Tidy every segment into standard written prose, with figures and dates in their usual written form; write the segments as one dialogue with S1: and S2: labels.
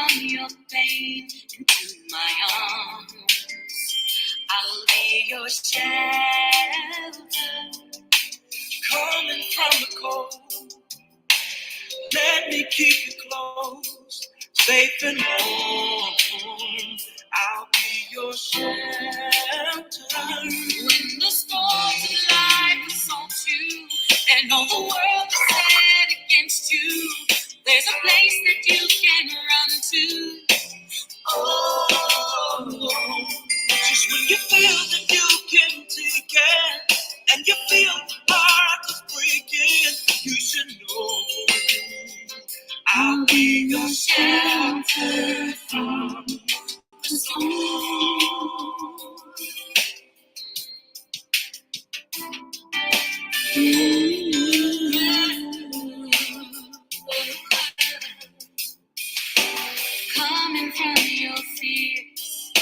S1: from your pain into my arms. I'll be your shelter, coming from the cold. Let me keep you close, safe and warm. I'll be your shelter. When the storms of life assault you and all the world is set against you, there's a place that you can run to. Oh, just when you feel that you can take it and you feel the heart is breaking, you should know I'll be your shelter from the storm. Coming from your fears.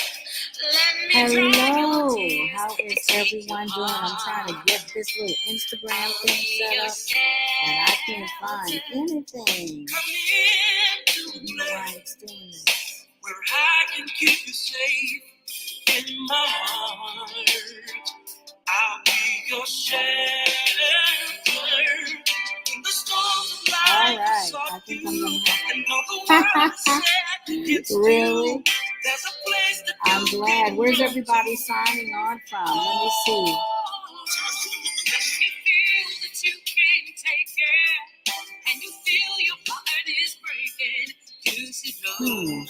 S1: Hello, how is everyone doing? I'm trying to get this little Instagram thing set up, and I can't find anything. I don't know why it's doing this. Where I can keep you safe in my heart. I'll be your shelter. In the storms of life. All right, I think I'm gonna have to. Really? I'm glad. Where's everybody signing on from? Let me see. You feel that you can't take it, and you feel your heart is breaking. You should know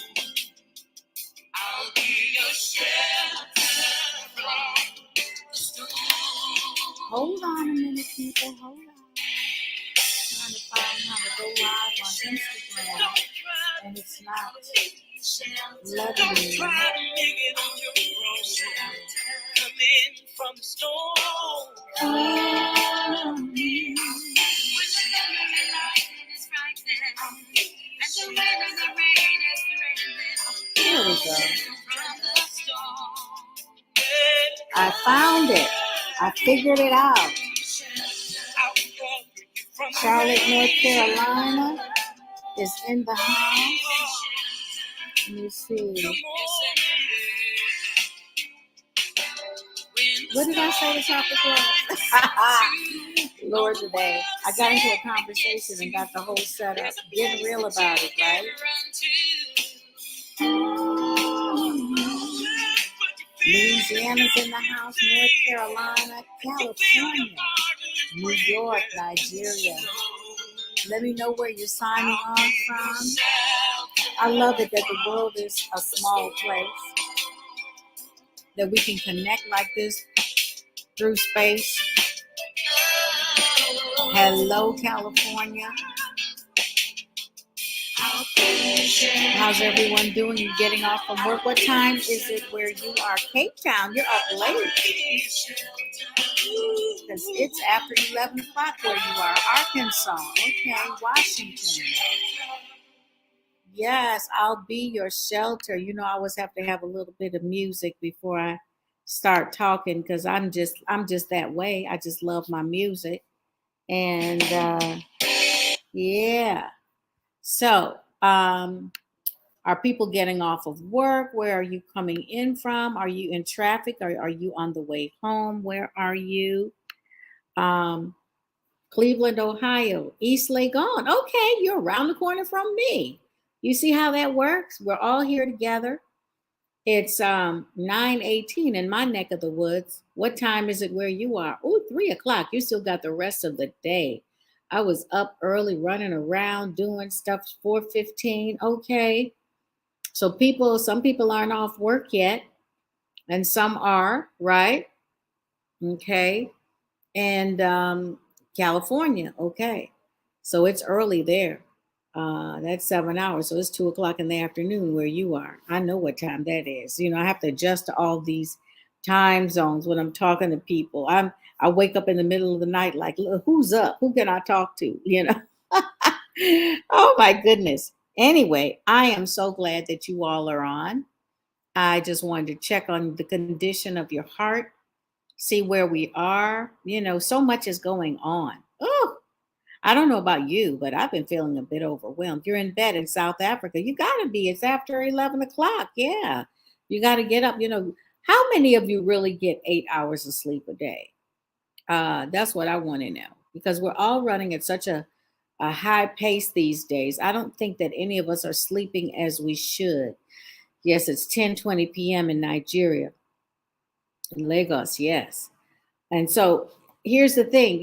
S1: I'll be your shelter from the storm. Hold on a minute, people. Hold on. Trying to find how to go live on Instagram, and it's not letting me. Try to make it on your own. Come in from the storm. Here we go. I found it. I figured it out. Charlotte, North Carolina is in the house. Let me see. What did I say the topic was? Lord, today I got into a conversation and got the whole setup. Getting real about it, right? Louisiana's in the house, North Carolina, California, New York, Nigeria. Let me know where you're signing on from. I love it that the world is a small place, that we can connect like this through space. Hello, California. How's everyone doing? You getting off from work? What time is it where you are? Cape Town, you're up late. Because it's after 11 o'clock where you are. Arkansas, okay, Washington. Yes, I'll be your shelter. You know, I always have to have a little bit of music before I start talking because I'm just that way. I just love my music. And yeah. So, are people getting off of work? Where are you coming in from? Are you in traffic? Are you on the way home? Where are you? Cleveland, Ohio, East Lake on. Okay, you're around the corner from me. You see how that works? We're all here together. It's 9:18 in my neck of the woods. What time is it where you are? Oh, 3 o'clock. You still got the rest of the day. I was up early, running around, doing stuff. 4:15. Okay. So some people aren't off work yet, and some are, right? Okay. And California, okay. So it's early there. That's 7 hours. So it's 2 o'clock in the afternoon where you are. I know what time that is. You know, I have to adjust to all these time zones when I'm talking to people. I wake up in the middle of the night like, look, who's up? Who can I talk to? You know? Oh my goodness. Anyway, I am so glad that you all are on. I just wanted to check on the condition of your heart, see where we are. You know, so much is going on. Oh, I don't know about you, but I've been feeling a bit overwhelmed. You're in bed in South Africa. You got to be. It's after 11 o'clock. Yeah. You got to get up. How many of you really get 8 hours of sleep a day? That's what I want to know because we're all running at such a high pace these days. I don't think that any of us are sleeping as we should. Yes, it's 10:20 p.m. in Nigeria, in Lagos. Yes. And so here's the thing,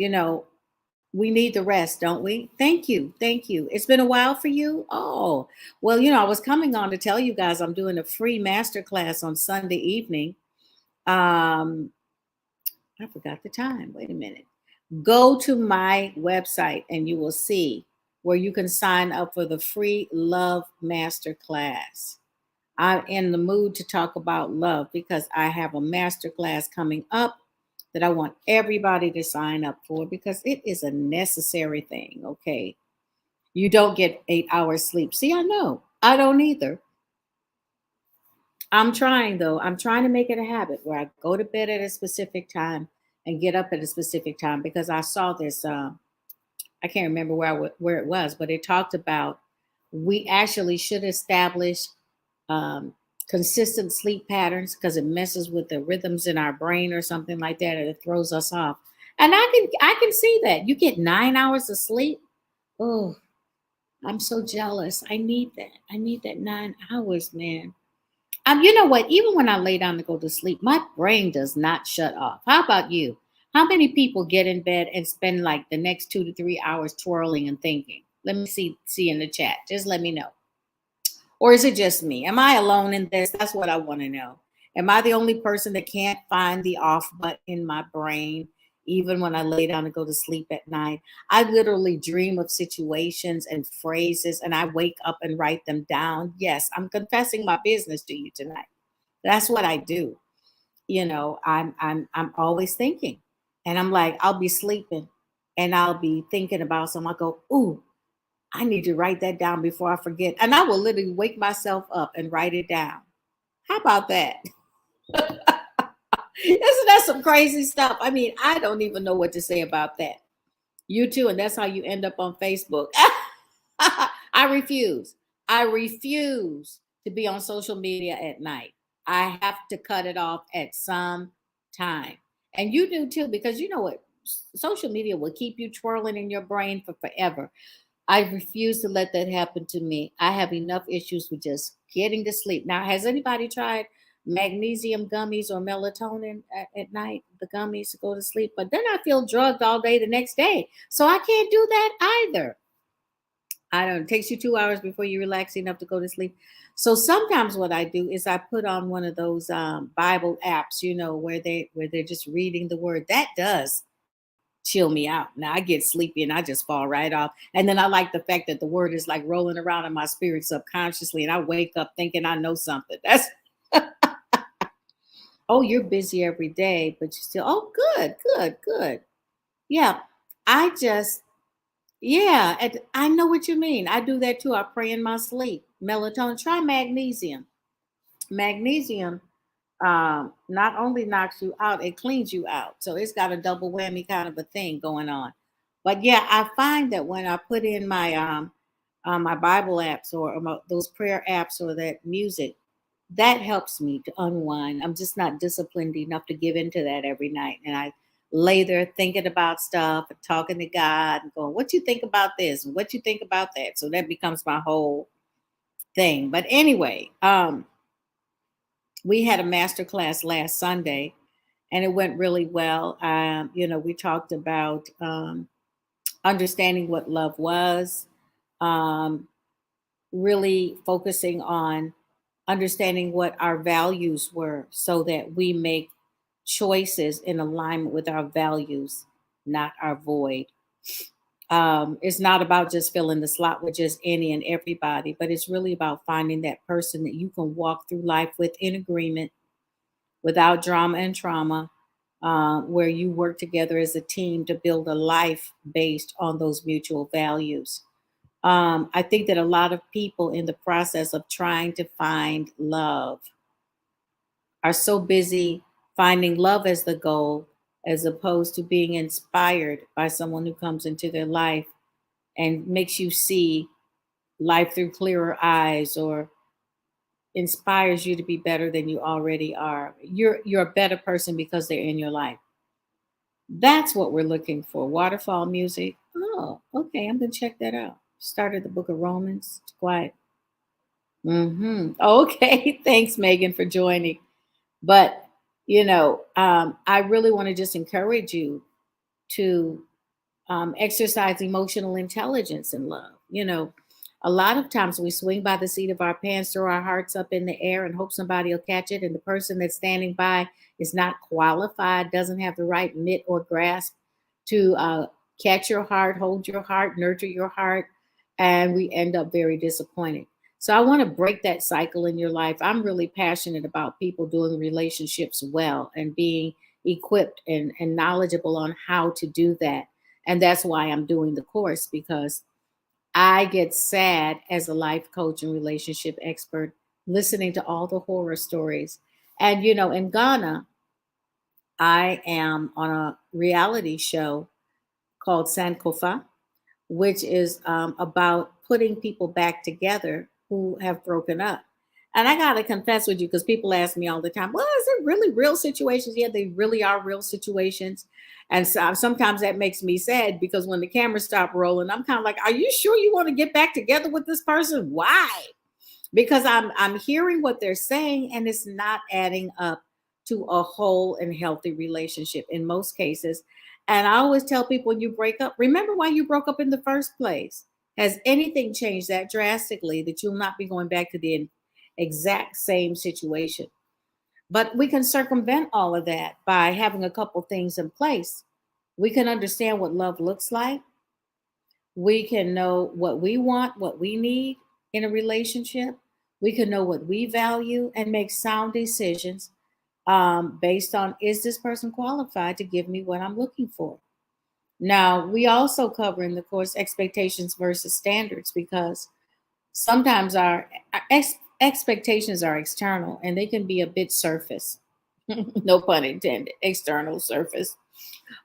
S1: we need the rest, don't we? Thank you. Thank you. It's been a while for you. Oh, well, I was coming on to tell you guys I'm doing a free masterclass on Sunday evening. Um, I forgot the time. Wait a minute. Go to my website and you will see where you can sign up for the free love masterclass. I'm in the mood to talk about love because I have a masterclass coming up that I want everybody to sign up for because it is a necessary thing. Okay. You don't get 8 hours sleep. See, I know. I don't either. I'm trying though. I'm trying to make it a habit where I go to bed at a specific time and get up at a specific time because I saw this. I can't remember where it was, but it talked about we actually should establish um, consistent sleep patterns because it messes with the rhythms in our brain or something like that, and it throws us off. And I can see that you get 9 hours of sleep. Oh, I'm so jealous. I need that. I need that 9 hours, man. You know what? Even when I lay down to go to sleep, my brain does not shut off. How about you? How many people get in bed and spend like the next 2 to 3 hours twirling and thinking? Let me see in the chat. Just let me know. Or is it just me? Am I alone in this? That's what I want to know. Am I the only person that can't find the off button in my brain, even when I lay down to go to sleep at night? I literally dream of situations and phrases, and I wake up and write them down. Yes, I'm confessing my business to you tonight. That's what I do. I'm always thinking, and I'm like, I'll be sleeping, and I'll be thinking about something. I go, ooh, I need to write that down before I forget. And I will literally wake myself up and write it down. How about that? Isn't that some crazy stuff? I mean, I don't even know what to say about that. You too, and that's how you end up on Facebook. I refuse. I refuse to be on social media at night. I have to cut it off at some time. And you do too, because you know what? Social media will keep you twirling in your brain for forever. I refuse to let that happen to me. I have enough issues with just getting to sleep. Now, has anybody tried magnesium gummies or melatonin at night, the gummies to go to sleep? But then I feel drugged all day the next day. So I can't do that either. I don't, it takes you 2 hours before you relax enough to go to sleep. So sometimes what I do is I put on one of those Bible apps, where they're just reading the word. That does chill me out. Now I get sleepy and I just fall right off. And then I like the fact that the word is like rolling around in my spirit subconsciously, and I wake up thinking I know something. That's oh, you're busy every day, but you still oh good, good, good. Yeah. I just yeah, and I know what you mean. I do that too. I pray in my sleep. Melatonin. Try magnesium. Magnesium not only knocks you out, it cleans you out. So it's got a double whammy kind of a thing going on. But yeah, I find that when I put in my Bible apps or those prayer apps or that music, that helps me to unwind. I'm just not disciplined enough to give into that every night. And I lay there thinking about stuff and talking to God and going, what you think about this? And what you think about that? So that becomes my whole thing. But anyway, we had a master class last Sunday and it went really well. We talked about understanding what love was, um, really focusing on understanding what our values were so that we make choices in alignment with our values, not our void. It's not about just filling the slot with just any and everybody, but it's really about finding that person that you can walk through life with in agreement without drama and trauma, where you work together as a team to build a life based on those mutual values. I think that a lot of people in the process of trying to find love are so busy finding love as the goal as opposed to being inspired by someone who comes into their life and makes you see life through clearer eyes, or inspires you to be better than you already are. You're a better person because they're in your life. That's what we're looking for. Waterfall music. Oh, okay. I'm gonna check that out. Started the book of Romans. It's quiet. Okay. Thanks, Megan, for joining. But I really want to just encourage you to exercise emotional intelligence and love. A lot of times we swing by the seat of our pants, throw our hearts up in the air, and hope somebody will catch it. And the person that's standing by is not qualified, doesn't have the right mitt or grasp to catch your heart, hold your heart, nurture your heart. And we end up very disappointed. So I want to break that cycle in your life. I'm really passionate about people doing relationships well and being equipped and knowledgeable on how to do that. And that's why I'm doing the course, because I get sad as a life coach and relationship expert listening to all the horror stories. And, in Ghana, I am on a reality show called Sankofa, which is about putting people back together who have broken up. And I got to confess with you, because people ask me all the time, well, is it really real situations? Yeah, they really are real situations. And so sometimes that makes me sad, because when the cameras stop rolling, I'm kind of like, are you sure you want to get back together with this person? Why? Because I'm hearing what they're saying, and it's not adding up to a whole and healthy relationship in most cases. And I always tell people, when you break up, remember why you broke up in the first place. Has anything changed that drastically that you'll not be going back to the exact same situation? But we can circumvent all of that by having a couple things in place. We can understand what love looks like. We can know what we want, what we need in a relationship. We can know what we value and make sound decisions based on, is this person qualified to give me what I'm looking for? Now, we also cover in the course expectations versus standards, because sometimes our expectations are external and they can be a bit surface. No pun intended, external surface.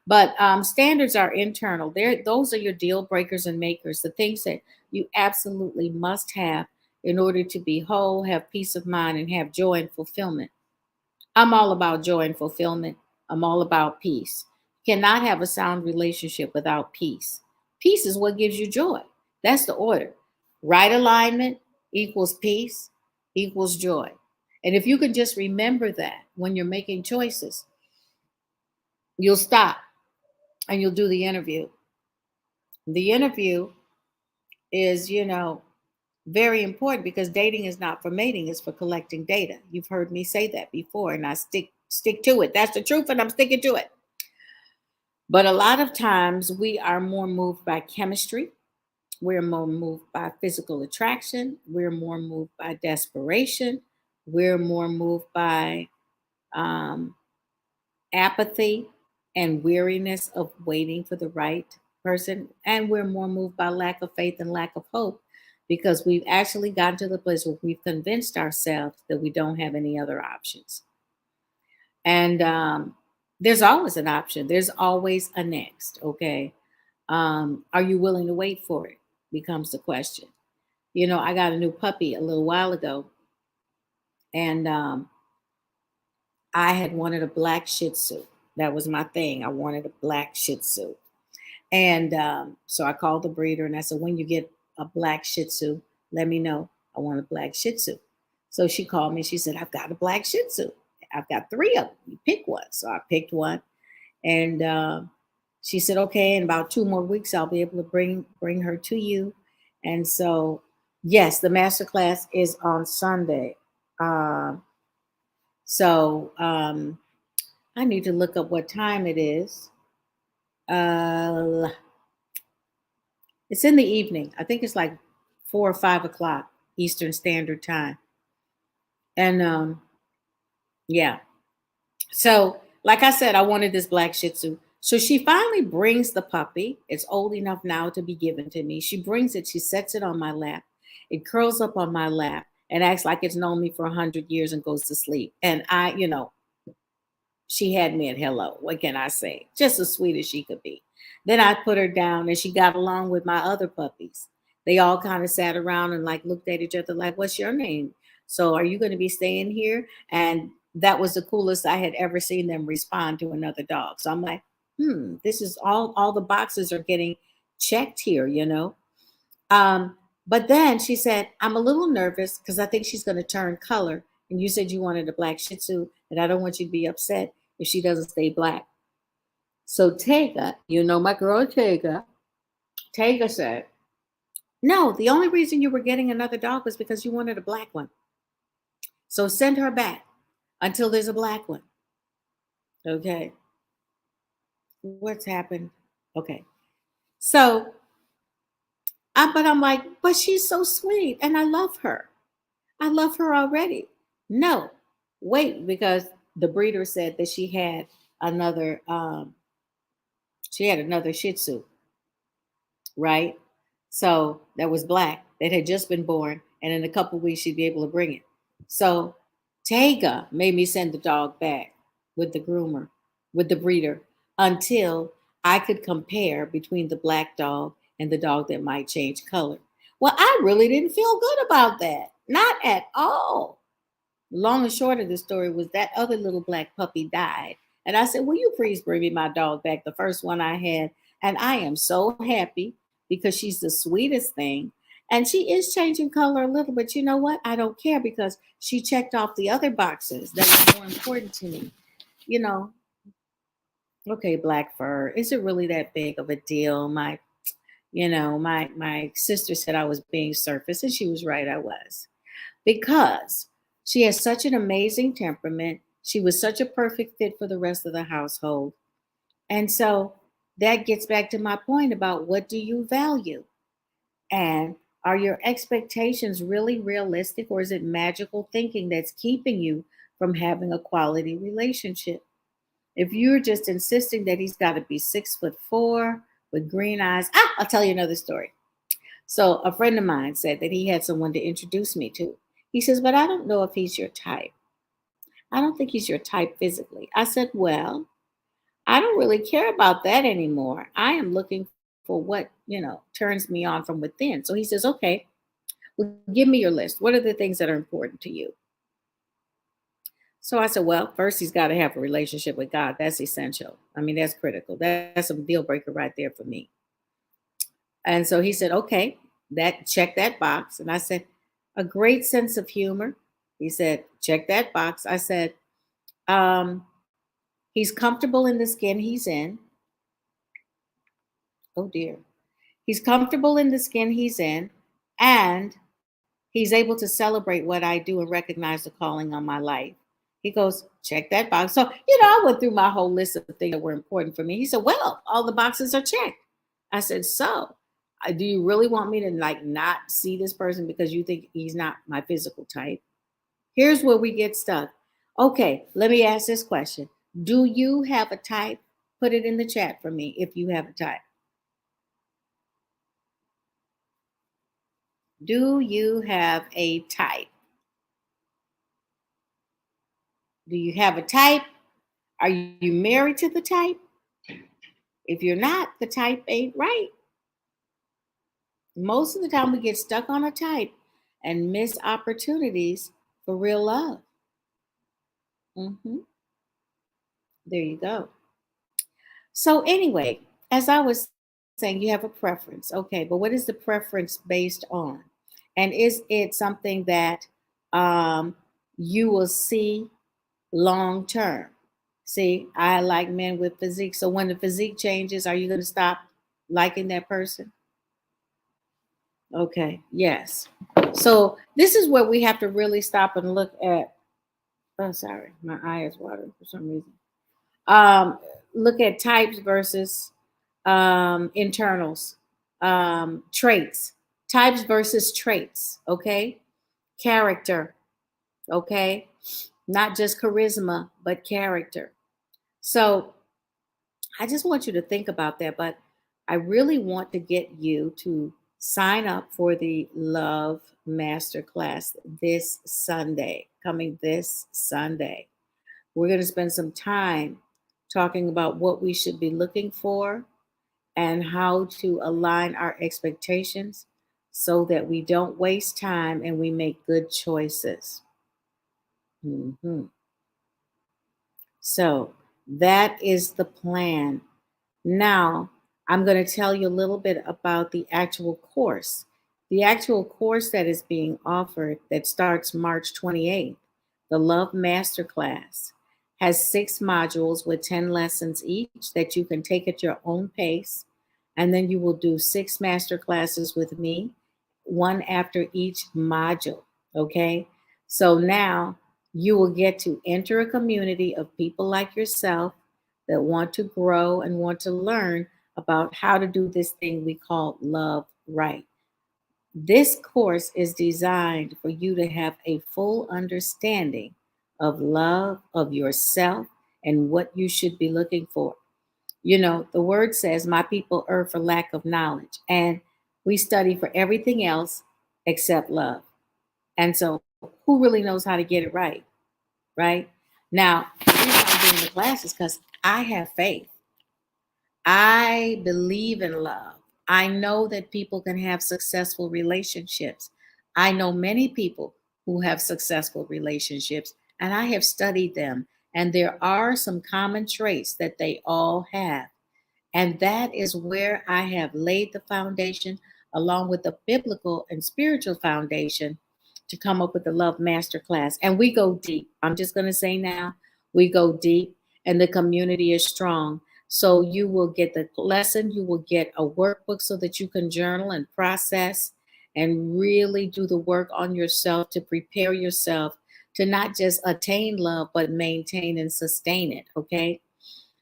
S1: But standards are internal. Those are your deal breakers and makers, the things that you absolutely must have in order to be whole, have peace of mind, and have joy and fulfillment. I'm all about joy and fulfillment. I'm all about peace. You cannot have a sound relationship without peace. Peace is what gives you joy. That's the order. Right alignment equals peace equals joy. And if you can just remember that when you're making choices, you'll stop and you'll do the interview. The interview is, very important, because dating is not for mating, it's for collecting data. You've heard me say that before, and I stick to it. That's the truth, and I'm sticking to it. But a lot of times we are more moved by chemistry. We're more moved by physical attraction. We're more moved by desperation. We're more moved by um, apathy and weariness of waiting for the right person. And we're more moved by lack of faith and lack of hope, because we've actually gotten to the place where we've convinced ourselves that we don't have any other options. And there's always an option, there's always a next. Okay. Are you willing to wait for it? Becomes the question. I got a new puppy a little while ago, and I had wanted a black Shih Tzu. That was my thing. I wanted a black Shih Tzu. And so I called the breeder and I said, when you get a black Shih Tzu, let me know. I want a black Shih Tzu. So she called me. She said, I've got a black Shih Tzu. I've got three of them. You pick one. So I picked one. And she said, okay, in about 2 more weeks, I'll be able to bring her to you. And so, yes, the masterclass is on Sunday. So I need to look up what time it is. It's in the evening. I think it's like 4 or 5 o'clock Eastern Standard Time. And yeah. So, like I said, I wanted this black Shih Tzu. So she finally brings the puppy. It's old enough now to be given to me. She brings it, she sets it on my lap. It curls up on my lap and acts like it's known me for 100 years and goes to sleep. And she had me at hello. What can I say? Just as sweet as she could be. Then I put her down and she got along with my other puppies. They all kind of sat around and like looked at each other like, "What's your name? So are you going to be staying here?" And that was the coolest I had ever seen them respond to another dog. So I'm like, this is all the boxes are getting checked here. Um, but then she said, "I'm a little nervous because I think she's going to turn color. And you said you wanted a black Shih Tzu, and I don't want you to be upset if she doesn't stay black." So Tega, my girl Tega, Tega said, "No, the only reason you were getting another dog was because you wanted a black one. So send her back until there's a black one." Okay. What's happened? Okay. So, but I'm like, but she's so sweet and I love her. I love her already. No, wait, because the breeder said that another, she had another Shih Tzu, right? So that was black that had just been born, and in a couple weeks she'd be able to bring it. So Tega made me send the dog back with the groomer, with the breeder, until I could compare between the black dog and the dog that might change color. Well, I really didn't feel good about that. Not at all. Long and short of the story was that other little black puppy died. And I said, "Will you please bring me my dog back, the first one I had?" And I am so happy because she's the sweetest thing. And she is changing color a little, but you know what? I don't care because she checked off the other boxes that were more important to me. You know, okay, black fur. Is it really that big of a deal? My sister said I was being surface, and she was right, I was, because she has such an amazing temperament. She was such a perfect fit for the rest of the household. And so that gets back to my point about what do you value? And are your expectations really realistic, or is it magical thinking that's keeping you from having a quality relationship? If you're just insisting that he's got to be 6'4" with green eyes, I'll tell you another story. So a friend of mine said that he had someone to introduce me to. He says, "But I don't know if he's your type. I don't think he's your type physically." I said, "Well, I don't really care about that anymore. I am looking for what turns me on from within." So he says, "Okay, well, give me your list. What are the things that are important to you?" So I said, "Well, first he's got to have a relationship with God. That's essential. I mean, that's critical. That's a deal breaker right there for me." And so he said, "Okay, that check that box." And I said, "A great sense of humor." He said, "Check that box." I said, um, "He's comfortable in the skin he's in." Oh dear. "He's comfortable in the skin he's in, and he's able to celebrate what I do and recognize the calling on my life." He goes, "Check that box." So, I went through my whole list of things that were important for me. He said, "Well, all the boxes are checked." I said, "So, do you really want me to like not see this person because you think he's not my physical type?" Here's where we get stuck. Okay, let me ask this question. Do you have a type? Put it in the chat for me if you have a type. Do you have a type? Do you have a type? Are you married to the type? If you're not, the type ain't right. Most of the time, we get stuck on a type and miss opportunities for real love. There you go. So, anyway, as I was saying, you have a preference. Okay, but what is the preference based on? And is it something that um, you will see long term? See, I like men with physique. So, when the physique changes, are you going to stop liking that person? Okay, yes. So, this is where we have to really stop and look at. Oh, sorry, my eye is watering for some reason. um, Look at types versus internals, traits, types versus traits, okay? Character, okay? Not just charisma, but character. So I just want you to think about that, but I really want to get you to sign up for the Love Masterclass this Sunday, coming this Sunday. We're going to spend some time talking about what we should be looking for and how to align our expectations so that we don't waste time and we make good choices. Mhm. So that is the plan. Now, I'm going to tell you a little bit about the actual course. The actual course that is being offered that starts March 28th, the Love Masterclass, has 6 modules with 10 lessons each that you can take at your own pace. And then you will do 6 masterclasses with me, one after each module. Okay. So now you will get to enter a community of people like yourself that want to grow and want to learn about how to do this thing we call love right. This course is designed for you to have a full understanding of love, of yourself, and what you should be looking for. You know, the word says, my people err for lack of knowledge, and we study for everything else except love. And so, who really knows how to get it right? Right? Now, the reason I'm doing the class is because I have faith. I believe in love. I know that people can have successful relationships. I know many people who have successful relationships, and I have studied them. And there are some common traits that they all have. And that is where I have laid the foundation, along with the biblical and spiritual foundation, to come up with the Love Masterclass. And we go deep. I'm just going to say now, we go deep, and the community is strong. So you will get the lesson, you will get a workbook so that you can journal and process and really do the work on yourself to prepare yourself to not just attain love, but maintain and sustain it. Okay.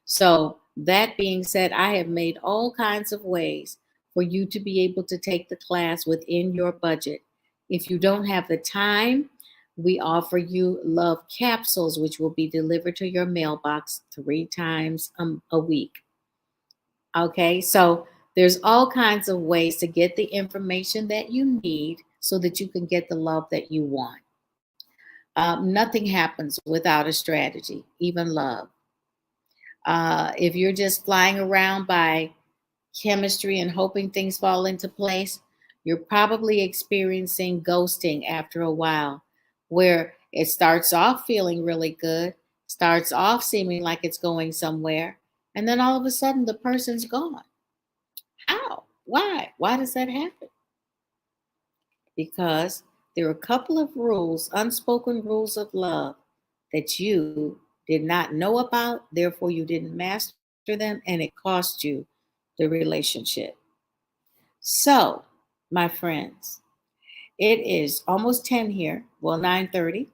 S1: So, that being said, I have made all kinds of ways for you to be able to take the class within your budget. If you don't have the time, we offer you love capsules, which will be delivered to your mailbox 3 times a week. Okay, so there's all kinds of ways to get the information that you need so that you can get the love that you want. Nothing happens without a strategy, even love. If you're just flying around by chemistry and hoping things fall into place, you're probably experiencing ghosting after a while, where it starts off feeling really good, starts off seeming like it's going somewhere, and then all of a sudden the person's gone. How? Why? Why does that happen? Because there are a couple of rules, unspoken rules of love, that you did not know about, therefore you didn't master them, and it cost you the relationship. So, my friends, it is almost 10 here, well, 9:30,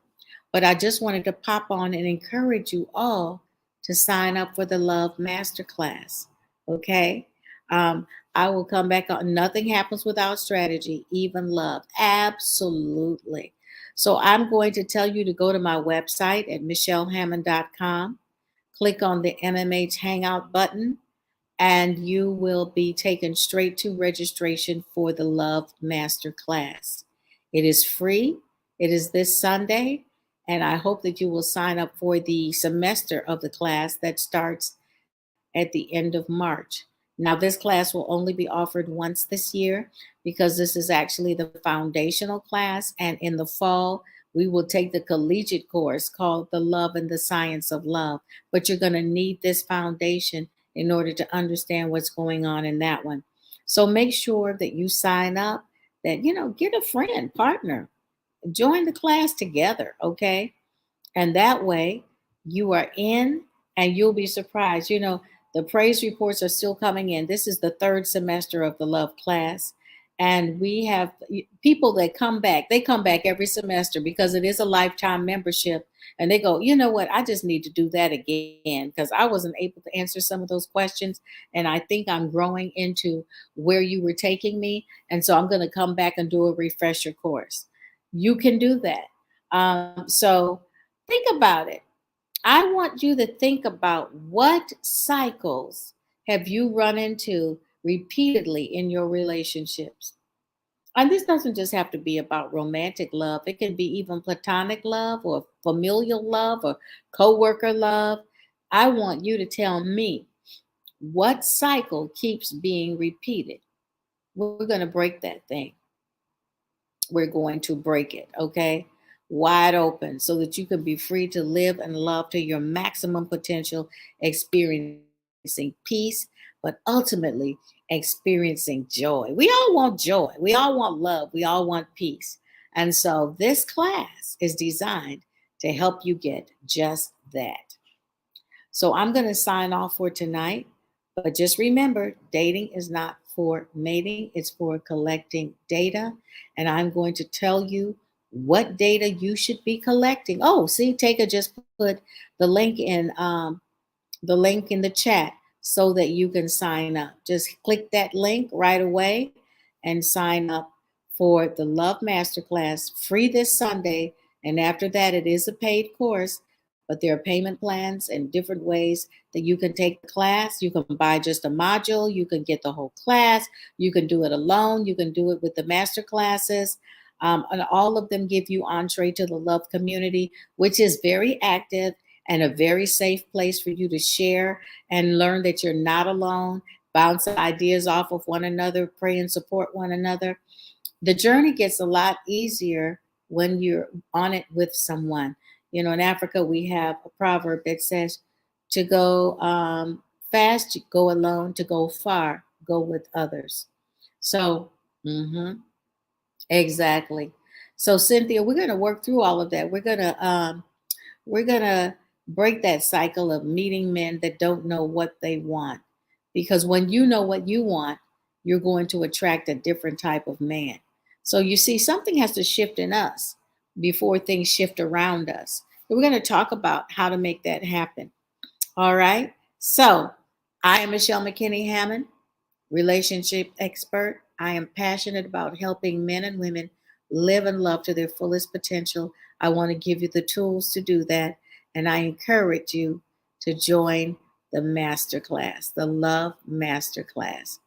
S1: but I just wanted to pop on and encourage you all to sign up for the Love Masterclass. Okay. Um, I will come back on. Nothing happens without strategy, even love. Absolutely. So I'm going to tell you to go to my website at michellehammond.com, click on the MMH Hangout button, and you will be taken straight to registration for the Love Master Class. It is free. It is this Sunday, and I hope that you will sign up for the semester of the class that starts at the end of March. Now, this class will only be offered once this year because this is actually the foundational class. And in the fall, we will take the collegiate course called The Love and the Science of Love. But you're going to need this foundation in order to understand what's going on in that one. So make sure that you sign up, that, get a friend, partner, join the class together, okay? And that way you are in, and you'll be surprised. The praise reports are still coming in. This is the third semester of the Love class. And we have people that come back. They come back every semester because it is a lifetime membership. And they go, you know what? I just need to do that again because I wasn't able to answer some of those questions. And I think I'm growing into where you were taking me. And so I'm going to come back and do a refresher course. You can do that. So think about it. I want you to think about what cycles have you run into repeatedly in your relationships. And this doesn't just have to be about romantic love. It can be even platonic love or familial love or coworker love. I want you to tell me What cycle keeps being repeated? We're going to break that thing. We're going to break it, okay? Wide open so that you can be free to live and love to your maximum potential, experiencing peace, but ultimately experiencing joy. We all want joy. We all want love. We all want peace. And so this class is designed to help you get just that. So I'm going to sign off for tonight. But just remember, dating is not for mating, it's for collecting data. And I'm going to tell you what data you should be collecting. Oh, see, Taker just put the link in the chat so that you can sign up. Just click that link right away and sign up for the Love Masterclass free this Sunday. And after that, it is a paid course, but there are payment plans and different ways that you can take the class. You can buy just a module, you can get the whole class, you can do it alone, you can do it with the master classes. And all of them give you entree to the love community, which is very active and a very safe place for you to share and learn that you're not alone, bounce ideas off of one another, pray and support one another. The journey gets a lot easier when you're on it with someone. You know, in Africa, we have a proverb that says, to go fast, you go alone, to go far, go with others. So, exactly. So, Cynthia, we're going to work through all of that. We're going to break that cycle of meeting men that don't know what they want. Because when you know what you want, you're going to attract a different type of man. So you see, something has to shift in us before things shift around us. We're going to talk about how to make that happen. All right. So I am Michelle McKinney Hammond, relationship expert. I am passionate about helping men and women live and love to their fullest potential. I want to give you the tools to do that. And I encourage you to join the masterclass, the Love Masterclass.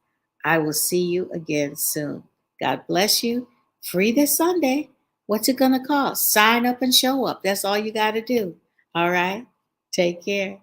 S1: I will see you again soon. God bless you. Free this Sunday. What's it going to cost? Sign up and show up. That's all you got to do. All right. Take care.